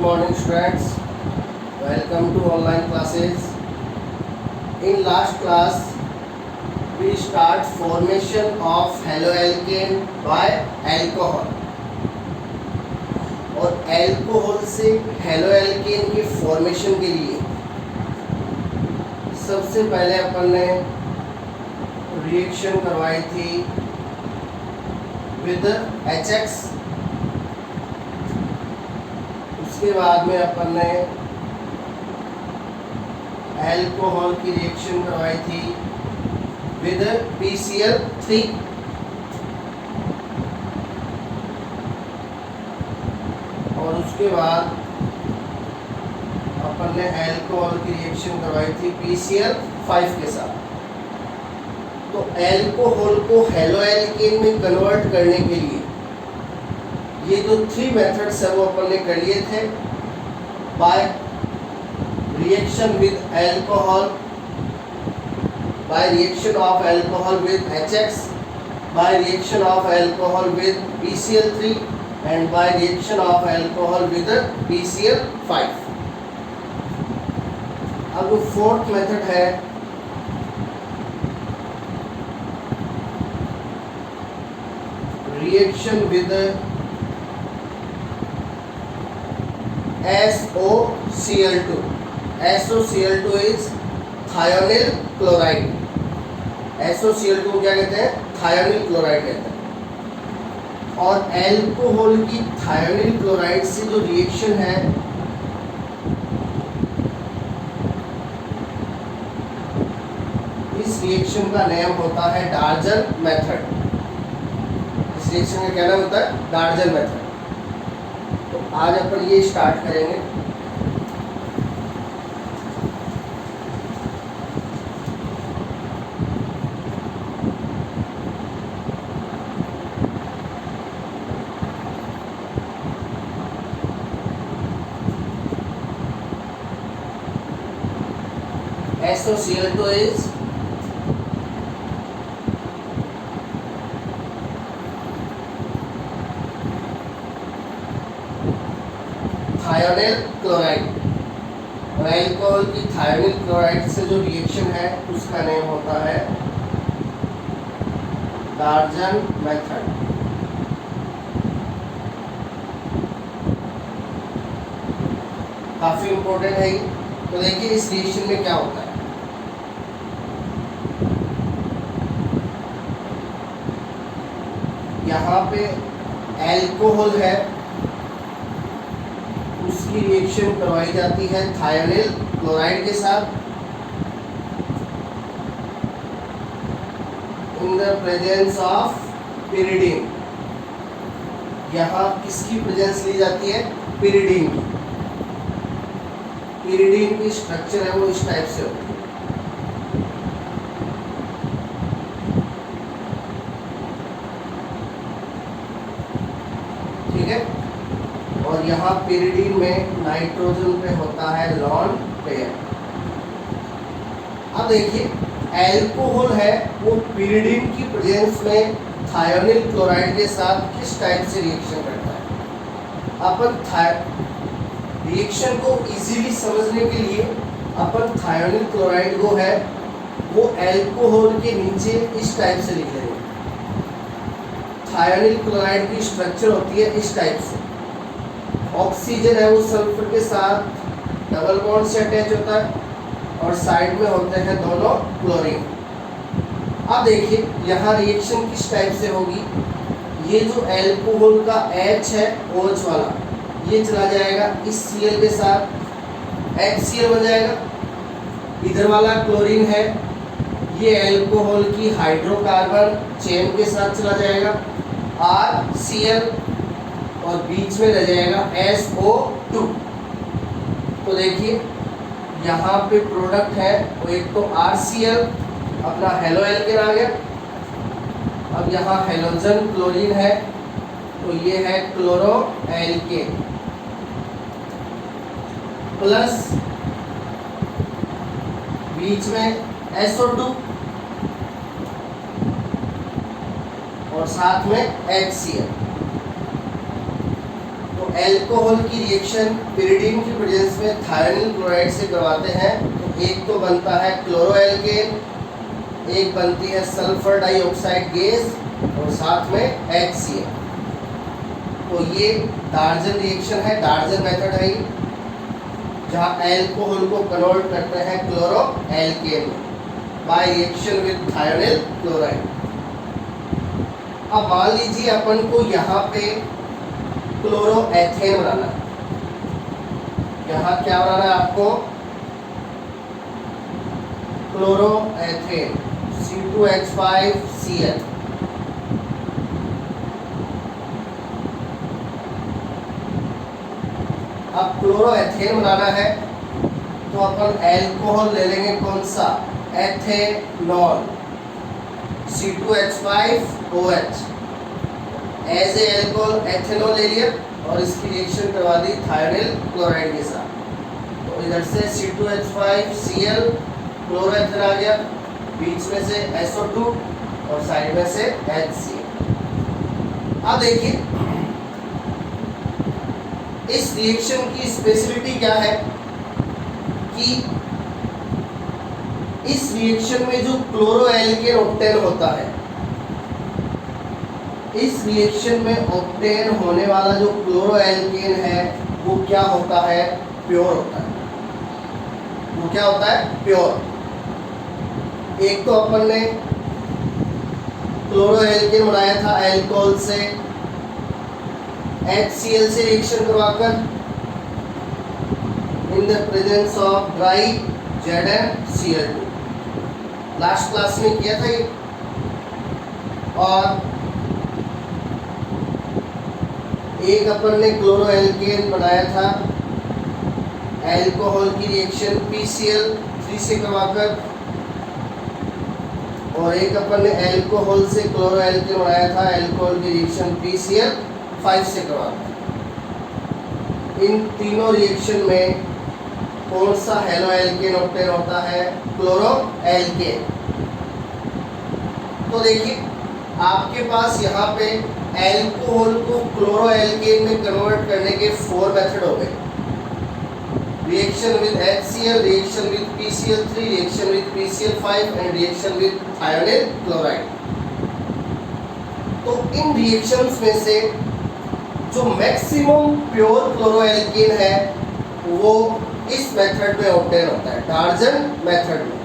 morning students, welcome to online classes. In last class we start formation of haloalkane by alcohol और alcohol से haloalkane की formation के लिए सबसे पहले अपन ने रिएक्शन करवाई थी विद HX। उसके बाद में अपन ने अल्कोहल की रिएक्शन करवाई थी विद PCl3। और उसके बाद अपन ने अल्कोहल की रिएक्शन करवाई थी PCl5 के साथ। तो अल्कोहल को हेलोएल्केन में कन्वर्ट करने के लिए ये जो 3 मेथड्स है वो अपन ने कर लिए थे। Bye reaction with alcohol, by reaction of alcohol with HX, by reaction of alcohol with PCl3 and by reaction of alcohol with PCl5। अब जो फोर्थ मेथड है reaction with SOCl2। SOCl2 is thionyl chloride. SOCl2 को क्या कहते हैं? Thionyl chloride कहते हैं। और अल्कोहल की थायोनिल क्लोराइड से जो रिएक्शन है इस रिएक्शन का नाम होता है डार्जन मेथड। इस रिएक्शन का क्या नाम होता है? डार्जन मेथड। तो आज अपन ये स्टार्ट करेंगे। SOCl2 is थायोनिल क्लोराइड और अल्कोहल की थायोनिल क्लोराइड से जो रिएक्शन है उसका नाम होता है डार्जन मेथड। काफी इंपॉर्टेंट है। तो देखिए इस रिएक्शन में क्या होता है। यहाँ पे अल्कोहल है, उसकी रिएक्शन करवाई जाती है थायोनिल क्लोराइड के साथ in the presence of pyridine. यहाँ किसकी प्रेजेंस ली जाती है? पिरिडीन की। पिरिडीन की स्ट्रक्चर है वो इस टाइप से होती है। ठीक है। और यहाँ पिरिडीन में नाइट्रोजन पे होता है लॉन पेयर। अब देखिए अल्कोहल है वो पिरिडीन की प्रेजेंस में थायोनिल क्लोराइड के साथ किस टाइप से रिएक्शन करता है। अपन रिएक्शन को इजीली समझने के लिए अपन थायोनिल क्लोराइड को है वो अल्कोहल के नीचे इस टाइप से लिख लेंगे। थायोनिल क्लोराइड की स्ट्रक्चर होती है इस टाइप से। ऑक्सीजन है वो सल्फर के साथ डबल बॉन्ड से अटैच होता है और साइड में होते हैं दोनों क्लोरीन। अब देखिए यहाँ रिएक्शन किस टाइप से होगी। ये जो अल्कोहल का H है OH वाला ये चला जाएगा इस Cl के साथ, HCl बन जाएगा। इधर वाला क्लोरीन है ये अल्कोहल की हाइड्रोकार्बन चेन के साथ चला जाएगा RCl और बीच में रह जाएगा SO2। तो देखिए यहाँ पे प्रोडक्ट है वो एक तो RCl अपना हेलोएल्केन आ गया। अब यहाँ हेलोजन क्लोरीन है तो ये है क्लोरोएल्केन प्लस बीच में SO2 और साथ में HCl। तो एल्कोहल की रिएक्शन पिरिडीन की प्रेजेंस में थायोनिल क्लोराइड से करवाते हैं तो एक तो बनता है क्लोरोएल्केन, एक बनती है सल्फर डाइऑक्साइड गैस और साथ में HCl। तो ये डार्जन रिएक्शन है, डार्जन मेथड है ये, जहाँ एल्कोहल को कन्वर्ट करते हैं chloroalkane by reaction with thionyl chloride. अब मान लीजिए अपन को यहाँ पे क्लोरोएथेन बनाना है। यहाँ क्या बनाना है आपको? Chloroethane C2H5Cl। अब क्लोरोएथेन बनाना है तो अपन एल्कोहल ले लेंगे, कौन सा? Ethanol C2H5OH। As a alcohol ethanol ले लिया और इसकी रिएक्शन करवा दी थायोनिल क्लोराइड के साथ। तो इधर से C2H5Cl क्लोरोएथेन आ गया, बीच में से SO2 और साइड में से HCl। अब देखिए इस रिएक्शन की स्पेशलिटी क्या है कि इस रिएक्शन में जो क्लोरोएल्केन ऑब्टेन होता है, इस रिएक्शन में ऑब्टेन होने वाला जो क्लोरोएल्केन है वो क्या होता है? प्योर होता है। वो क्या होता है? प्योर। एक तो अपन ने क्लोरोएल्केन बनाया था एल्कोहल से, HCl से रिएक्शन करवाकर in the presence of dry ZnCl2। Last class में किया था ये। और एक अपन ने क्लोरोएल्केन बनाया था एल्कोहल की रिएक्शन PCl3 से करवाकर, और एक अपन ने एल्कोहल से क्लोरोएल्केन बनाया था एल्कोहल की रिएक्शन PCl5 से करवाकर। इन तीनों रिएक्शन में कौन सा हेलोएल्केन ऑब्टेन होता है? क्लोरोएल्केन। तो देखिए आपके पास यहाँ पे एल्कोहल को क्लोरोएल्केन में कन्वर्ट करने के 4 मेथड हो गए। Reaction with HCl, reaction with PCl3, reaction with PCl5 and reaction with thionyl chloride. तो इन रिएक्शंस में से जो मैक्सिमम प्योर क्लोरोएल्केन है वो इस मेथड में ऑब्टेन होता है, डार्जन मेथड में।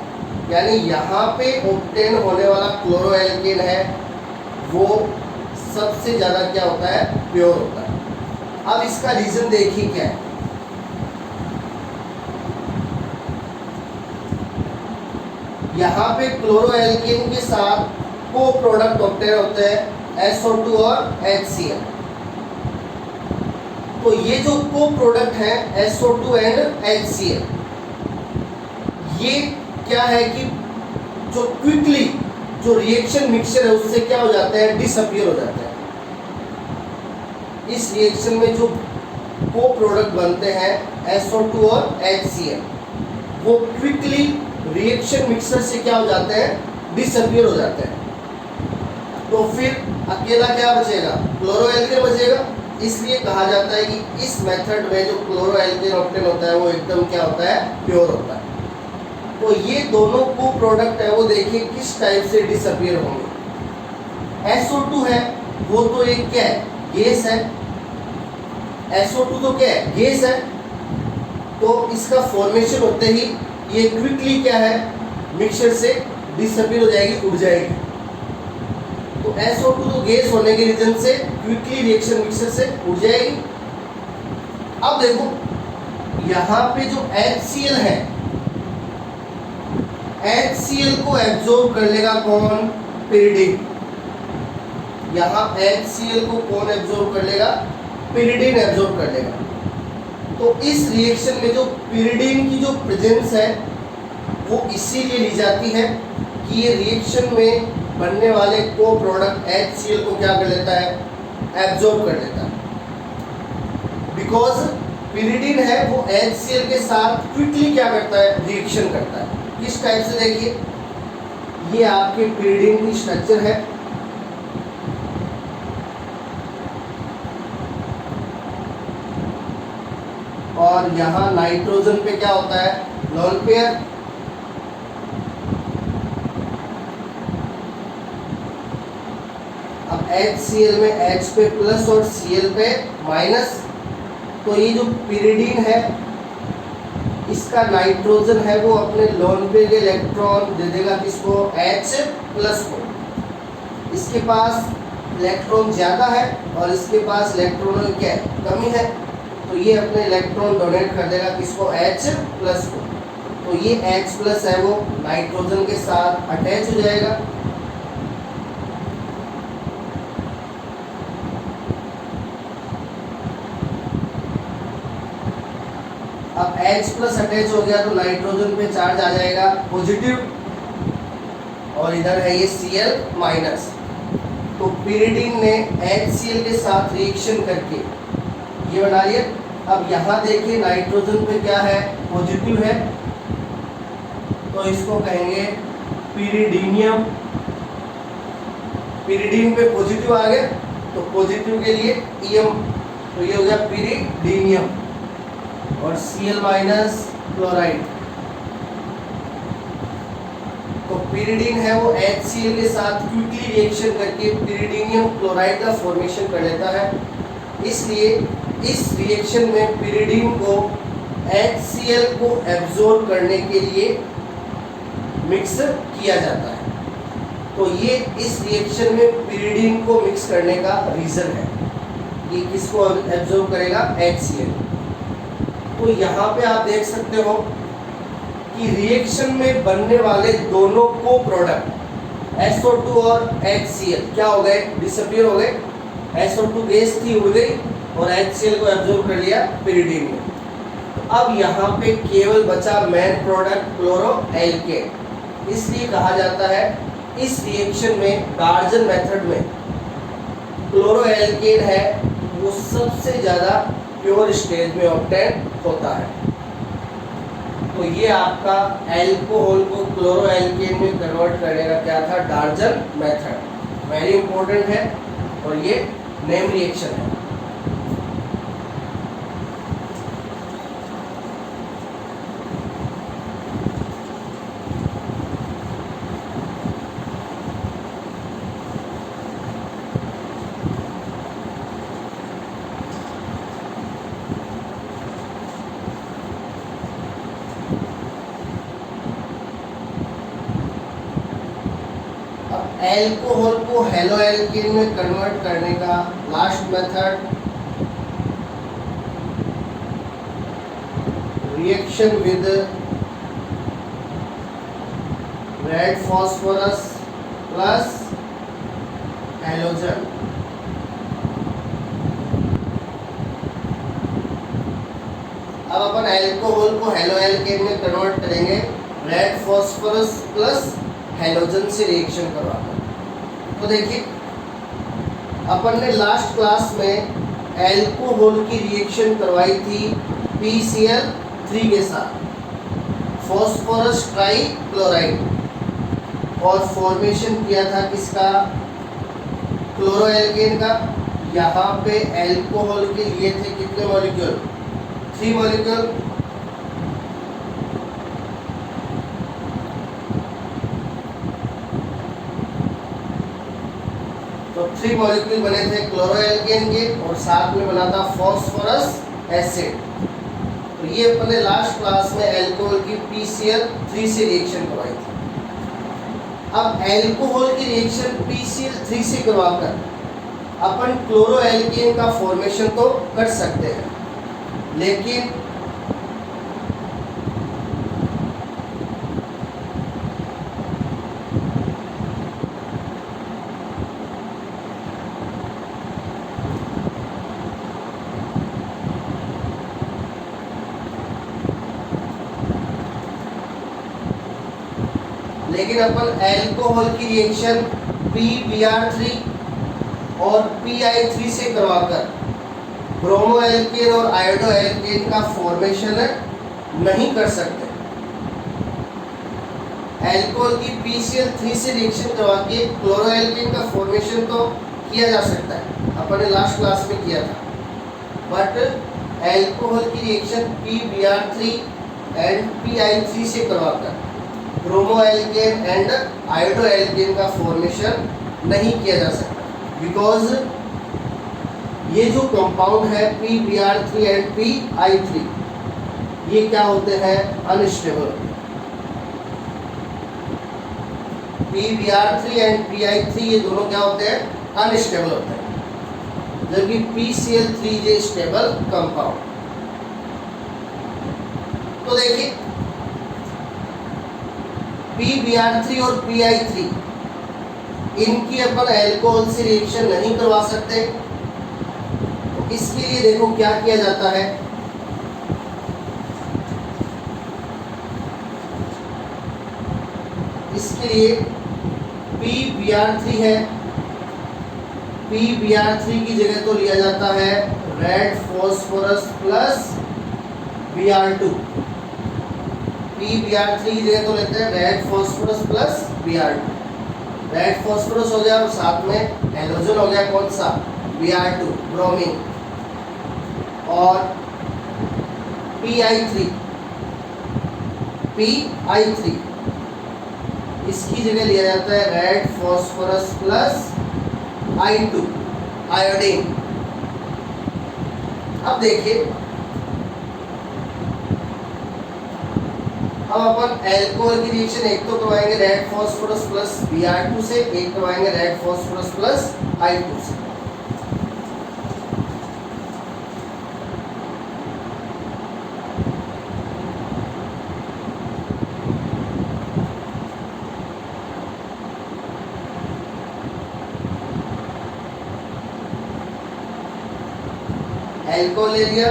यानी यहाँ पे ऑब्टेन होने वाला क्लोरोएल्केन है वो सबसे ज़्यादा क्या होता है? प्योर होता है। अब इसका रीजन देखिए क्या है। यहाँ पे क्लोरोएल्केन के साथ को प्रोडक्ट ऑब्टेन होते हैं SO2 और HCl। तो ये जो को प्रोडक्ट है SO2 एंड HCl, ये क्या है कि जो क्विकली जो रिएक्शन मिक्सचर है उससे क्या हो जाते हैं? डिसअपीयर हो जाते हैं। इस रिएक्शन में जो को प्रोडक्ट बनते हैं SO2 और HCl, वो क्विकली रिएक्शन मिक्सचर से क्या हो जाते हैं? डिसअपीयर हो जाते हैं। तो फिर अकेला क्या बचेगा? क्लोरोएल्केन बचेगा। इसलिए कहा जाता है कि इस मेथड में जो क्लोरोएल्केन ऑब्टेन होता है वो एकदम क्या होता है? प्योर होता है। तो ये दोनों को प्रोडक्ट है वो देखिए किस टाइप से डिसअपीयर होंगे। SO2 है वो तो एक क्या है? गैस है। SO2 तो क्या है? गैस है। तो इसका फॉर्मेशन होते ही ये क्विकली क्या है? मिक्सचर से डिसअपीयर हो जाएगी, उड़ जाएगी। तो SO2 तो गैस होने के रीजन से क्विकली रिएक्शन मिक्सचर से उड़ जाएगी। अब देखो यहाँ पे जो HCl है, HCl को एब्जॉर्ब कर लेगा कौन? पिरिडीन। यहाँ HCl को कौन एब्जॉर्ब कर लेगा? पिरिडीन एब्जॉर्ब कर लेगा। तो इस रिएक्शन में जो पिरिडीन की जो प्रेजेंस है वो इसीलिए ली जाती है कि ये रिएक्शन में बनने वाले को प्रोडक्ट HCl को क्या कर लेता है? एब्जॉर्ब कर लेता है। बिकॉज पिरिडीन है वो HCl के साथ क्विकली क्या करता है? रिएक्शन करता है। किस टाइप से? देखिए ये आपके पिरिडीन की स्ट्रक्चर है। और यहाँ नाइट्रोजन पे क्या होता है, लोन पेयर। अब HCl में H पे प्लस और Cl पे माइनस, तो ये जो पिरिडीन है इसका नाइट्रोजन है वो अपने लोन पेयर के इलेक्ट्रॉन दे देगा किसको, H प्लस को। इसके पास इलेक्ट्रॉन ज़्यादा है और इसके पास इलेक्ट्रॉनों की क्या कमी है, तो ये अपने इलेक्ट्रॉन डोनेट कर देगा किसको, H प्लस को। तो ये H प्लस है वो नाइट्रोजन के साथ अटैच हो जाएगा। अब H प्लस अटैच हो गया तो नाइट्रोजन पे चार्ज आ जाएगा पॉजिटिव, और इधर है ये Cl माइनस। तो पिरिडीन ने HCl के साथ रिएक्शन करके ये बना लिया। अब यहाँ देखिए नाइट्रोजन पे क्या है, पॉजिटिव है, तो इसको कहेंगे पिरिडीनियम। पिरिडीन पे पॉजिटिव आ गया तो पॉजिटिव के लिए ईएम, तो ये हो गया पिरिडीनियम। और Cl माइनस क्लोराइड, तो पिरिडीन है वो HCl के साथ क्विकली रिएक्शन करके पिरिडीनियम क्लोराइड का फॉर्मेशन कर लेता है। इसलिए इस रिएक्शन में पिरिडीन को HCl को एब्जॉर्ब करने के लिए मिक्स किया जाता है। तो ये इस रिएक्शन में पिरिडीन को मिक्स करने का रीज़न है, ये किसको एब्जॉर्ब करेगा, HCl। तो यहाँ पे आप देख सकते हो कि रिएक्शन में बनने वाले दोनों को प्रोडक्ट SO2 और HCl क्या हो गए, डिसअपीयर हो गए। SO2 गैस थी, उड़ गई, और HCl को एब्जॉर्ब कर लिया पिरिडीन में। तो अब यहाँ पे केवल बचा मेन प्रोडक्ट क्लोरोएल्केन। इसलिए कहा जाता है इस रिएक्शन में डार्जन मेथड में क्लोरोएल्केन है वो सबसे ज़्यादा प्योर स्टेज में ऑब्टेन होता है। तो ये आपका एल्कोहल को क्लोरोएल्केन में कन्वर्ट करने का क्या था, डार्जन मेथड, वेरी इंपॉर्टेंट है, और ये नेम रिएक्शन है। एल्कोहल को हेलोएल्केन में कन्वर्ट करने का last method, reaction with red phosphorus plus halogen. अब अपन एल्कोहल को हेलोएल्केन में कन्वर्ट करेंगे रेड फॉस्फोरस प्लस हैलोजन से रिएक्शन करवाकर। तो देखिए अपन ने लास्ट क्लास में एल्कोहल की रिएक्शन करवाई थी PCl3 के साथ, फॉस्फोरस ट्राई क्लोराइड, और फॉर्मेशन किया था किसका, क्लोरोएल्केन का। यहाँ पे एल्कोहल के लिए थे कितने मॉलिक्यूल, 3 मॉलिक्यूल। तो 3 मॉलिक्यूल बने थे क्लोरोएल्केन के, और साथ में बना था फॉस्फोरस एसिड। तो ये अपने लास्ट क्लास में एल्कोहल की PCl3 से रिएक्शन करवाई थी। अब एल्कोहल की रिएक्शन PCl3 से करवाकर अपन क्लोरोएल्केन का फॉर्मेशन तो कर सकते हैं, लेकिन अपन एल्कोहल की रिएक्शन PBr3 और PI3 से करवाकर ब्रोमोएल्केन और आयोडोएल्केन का फॉर्मेशन नहीं कर सकते। एल्कोहल की PCl3 से रिएक्शन करवा के क्लोरोएल्केन का फॉर्मेशन तो किया जा सकता है, अपन ने लास्ट क्लास में किया था, बट एल्कोहल की रिएक्शन PBr3 एंड PI3 से करवाकर bromo alkane and iodo alkane का फॉर्मेशन नहीं किया जा सकता, बिकॉज ये जो कंपाउंड है PBr3 एंड PI3 ये क्या होते हैं, अनस्टेबल। PBr3 एंड PI3 ये दोनों क्या होते हैं, अनस्टेबल होते हैं, जबकि PCl3 ये स्टेबल कंपाउंड। तो देखिए PBr3 और PI3 इनकी अपन एल्कोहल से रिएक्शन नहीं करवा सकते, तो इसके लिए देखो क्या किया जाता है, इसके लिए PBr3 है, PBr3 की जगह तो लिया जाता है red phosphorus plus Br2। PBr3 की जगह तो लेते हैं red phosphorus plus Br2। Red phosphorus हो गया और साथ में हेलोजन हो गया, कौन सा, Br2 ब्रोमीन। और PI3 इसकी जगह लिया जाता है red phosphorus plus I2 iodine. अब देखिए अब अपन एल्कोहल की रिएक्शन एक तो करवाएंगे रेड फॉस्फोरस प्लस Br2 से, एक करवाएंगे रेड फॉस्फोरस प्लस I2 से। एल्कोहल ले लिया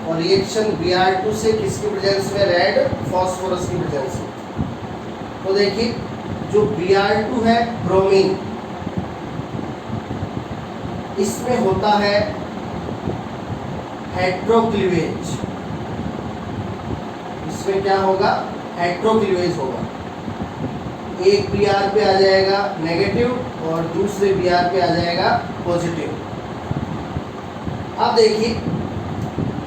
और रिएक्शन Br2 से किसकी प्रेजेंस में, रेड फॉस्फोरस की प्रेजेंस में। तो देखिए जो Br2 है ब्रोमीन, इसमें होता है हेट्रोक्लीवेज, इसमें क्या होगा, हेट्रोक्लीवेज होगा। एक Br पे आ जाएगा नेगेटिव और दूसरे Br पे आ जाएगा पॉजिटिव। अब देखिए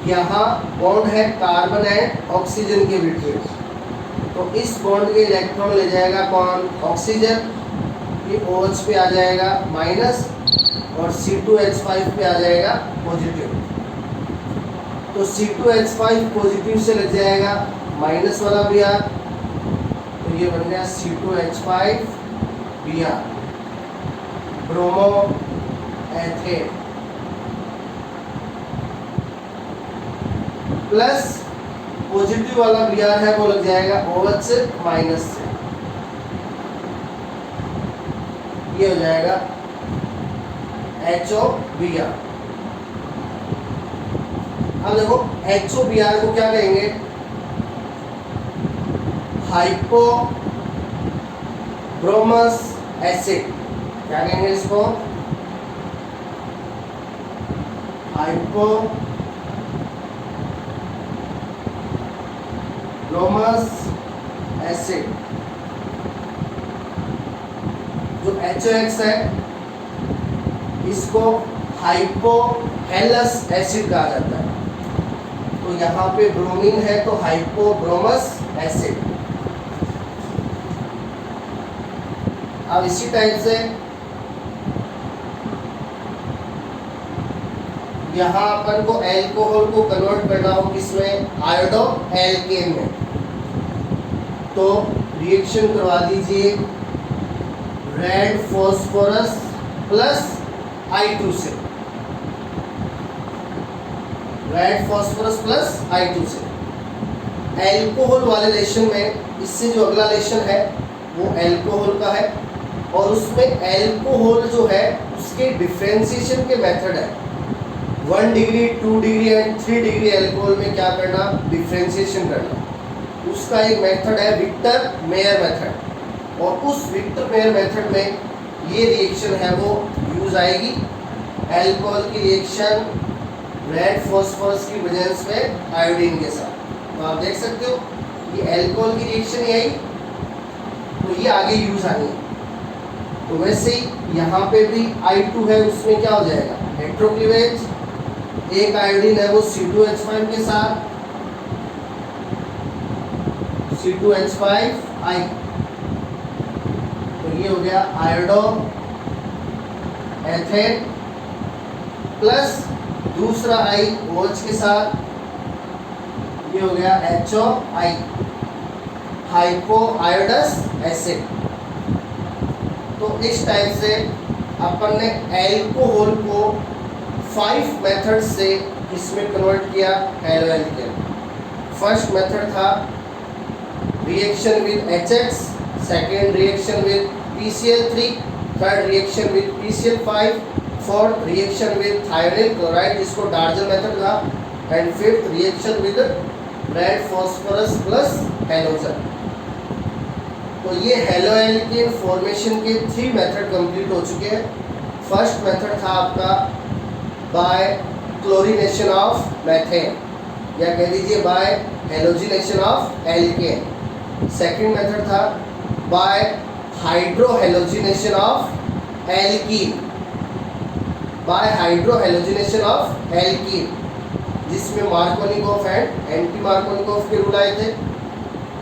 यहाँ बॉन्ड है कार्बन एंड ऑक्सीजन के बीच, तो इस बॉन्ड के इलेक्ट्रॉन ले जाएगा कौन, ऑक्सीजन, ये OH पे आ जाएगा माइनस और C2H5 पे आ जाएगा पॉजिटिव। तो C2H5 पॉजिटिव से लग जाएगा माइनस वाला Br, तो ये बन गया C2H5 Br bromo ethane plus positive वाला Br है वो लग जाएगा OH से माइनस से, ये हो जाएगा HOBr। अब देखो HOBr को क्या कहेंगे, हाइपो ब्रोमस एसिड, क्या कहेंगे इसको, हाइपो ब्रोमस एसिड। जो HOX है इसको हाइपोहेलस एसिड कहा जाता है, तो यहाँ पे ब्रोमीन है तो हाइपोब्रोमस एसिड। अब इसी टाइप से यहाँ अपन को एल्कोहल को कन्वर्ट करना हो किसमें, आयोडो एल्केन में, तो रिएक्शन करवा दीजिए रेड फॉस्फोरस प्लस I2 से, रेड फॉस्फोरस प्लस I2 से। एल्कोहल वाले लेशन में इससे जो अगला लेशन है वो एल्कोहल का है, और उसमें एल्कोहल जो है उसके डिफ्रेंसिएशन के मेथड है 1 degree 2 degree and 3 degree alcohol में क्या करना, डिफ्रेंसिएशन करना। उसका एक मेथड है विक्टर मेयर मेथड, और उस विक्टर मेयर मेथड में ये रिएक्शन है वो यूज आएगी। एल्कोहल की रिएक्शन रेड फॉस्फोरस की प्रेजेंस में आयोडीन के साथ, तो आप देख सकते हो ये एल्कोहल की रिएक्शन ही आई, तो ये आगे यूज आनी है। तो वैसे ही यहाँ पे भी I2 है, उसमें क्या हो जाएगा, हेट्रोक्लीवेज एक आयोडीन है वो C2H5 के साथ C2H5I, तो ये हो गया आयोडो एथेन प्लस दूसरा I OH के साथ, ये हो गया HOI हाइपो आयोडस एसिड। तो इस टाइप से अपन ने एल्कोहल को 5 मेथड से इसमें कन्वर्ट किया हेलोएल्केन। फर्स्ट मेथड था reaction with HX, second reaction with PCl3, third reaction with PCl5, fourth reaction with thionyl chloride जिसको डार्जन मेथड था, and fifth reaction with red phosphorus plus halogen. तो ये haloalkane formation के 3 method complete हो चुके हैं। First method था आपका बाय क्लोरीनेशन ऑफ मेथेन, या कह दीजिए by halogenation of alkane. Second method था by hydrohalogenation of alkene, by hydrohalogenation of alkene, जिसमें मार्कोनिकोव एंड एंटी मार्कोनिकोव के रूल आए थे।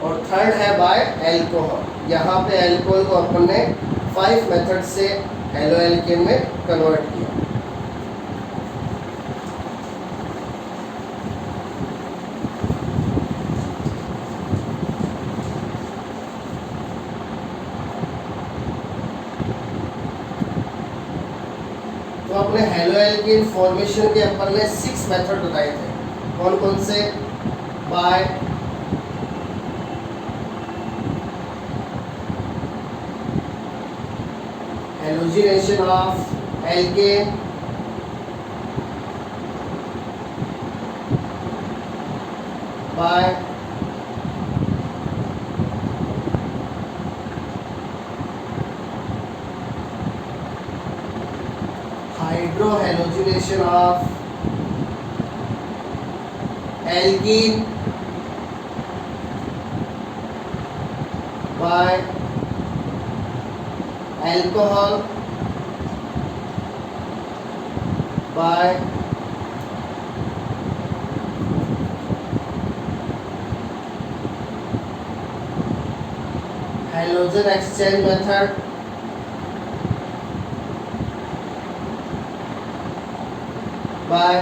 और थर्ड है बाय एल्कोहल। यहाँ पे एल्कोहल को अपन ने 5 मेथड से हेलोएल्केन में कन्वर्ट किया। तो अपने हेलोएल्केन फॉर्मेशन के अपन ने 6 मेथड बताए थे। कौन कौन से? By halogenation of alkane, by hydrohalogenation of alkene, by alcohol, by halogen exchange method, by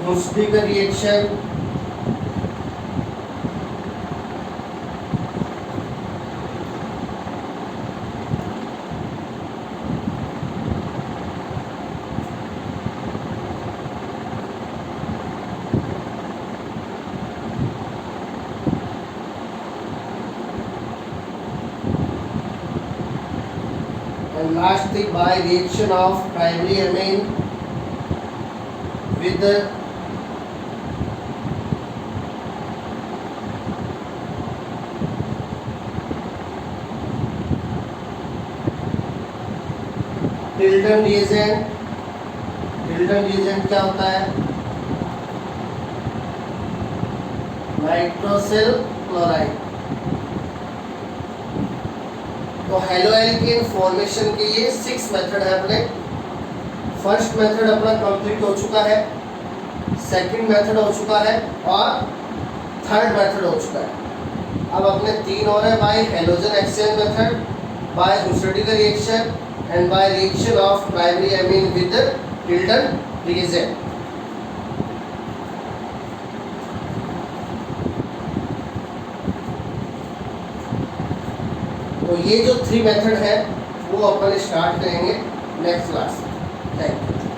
Munstig reaction, and last thing by reaction of primary amine with the Tilden reagent. Tilden reagent क्या होता है? Nitrosyl chloride. तो haloalkane formation के ये 6 method है अपने। First method अपना complete हो चुका है, सेकंड मेथड हो चुका है और थर्ड मेथड हो चुका है। अब अपने 3 और है, by halogen exchange method, by हुसर्डी reaction and by reaction of primary amine with the Tilden reagent। तो ये जो 3 मेथड है वो अपन स्टार्ट करेंगे नेक्स्ट क्लास में। Thank you.